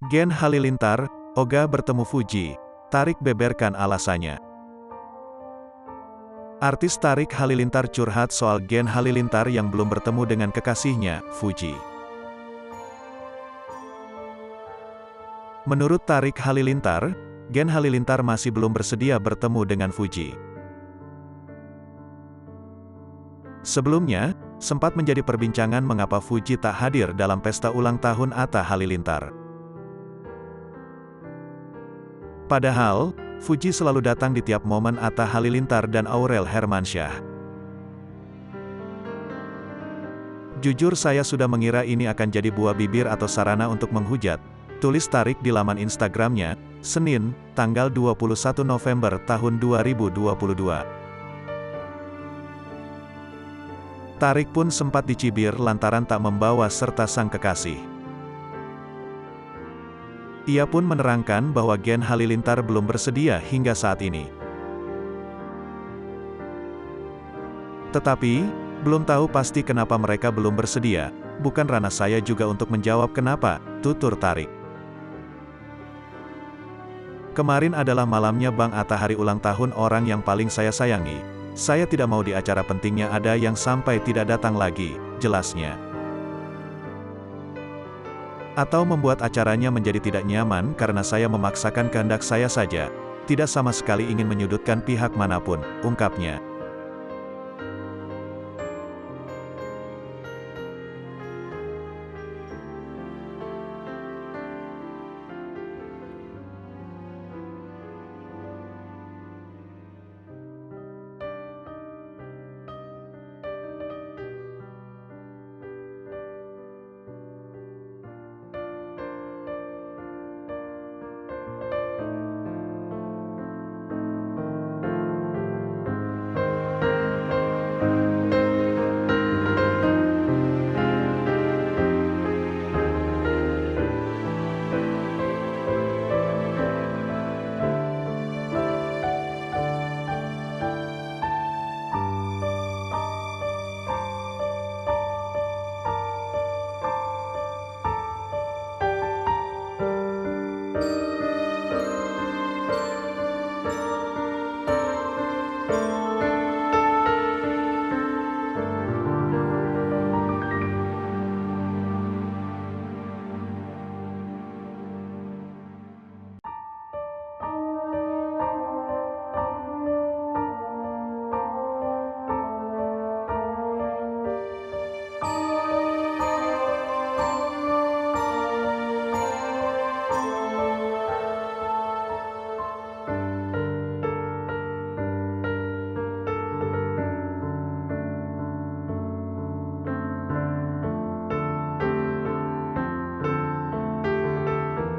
Gen Halilintar, ogah bertemu Fuji. Tarik beberkan alasannya. Artis Tarik Halilintar curhat soal Gen Halilintar yang belum bertemu dengan kekasihnya, Fuji. Menurut Tarik Halilintar, Gen Halilintar masih belum bersedia bertemu dengan Fuji. Sebelumnya, sempat menjadi perbincangan mengapa Fuji tak hadir dalam pesta ulang tahun Atta Halilintar. Padahal, Fuji selalu datang di tiap momen Atta Halilintar dan Aurel Hermansyah. Jujur saya sudah mengira ini akan jadi buah bibir atau sarana untuk menghujat, tulis Tarik di laman Instagramnya, Senin, tanggal 21 November tahun 2022. Tarik pun sempat dicibir lantaran tak membawa serta sang kekasih. Ia pun menerangkan bahwa Gen Halilintar belum bersedia hingga saat ini. Tetapi, belum tahu pasti kenapa mereka belum bersedia, bukan ranah saya juga untuk menjawab kenapa, tutur Tarik. Kemarin adalah malamnya Bang Atta hari ulang tahun orang yang paling saya sayangi. Saya tidak mau di acara pentingnya ada yang sampai tidak datang lagi, jelasnya. Atau membuat acaranya menjadi tidak nyaman karena saya memaksakan kehendak saya saja. Tidak sama sekali ingin menyudutkan pihak manapun, ungkapnya.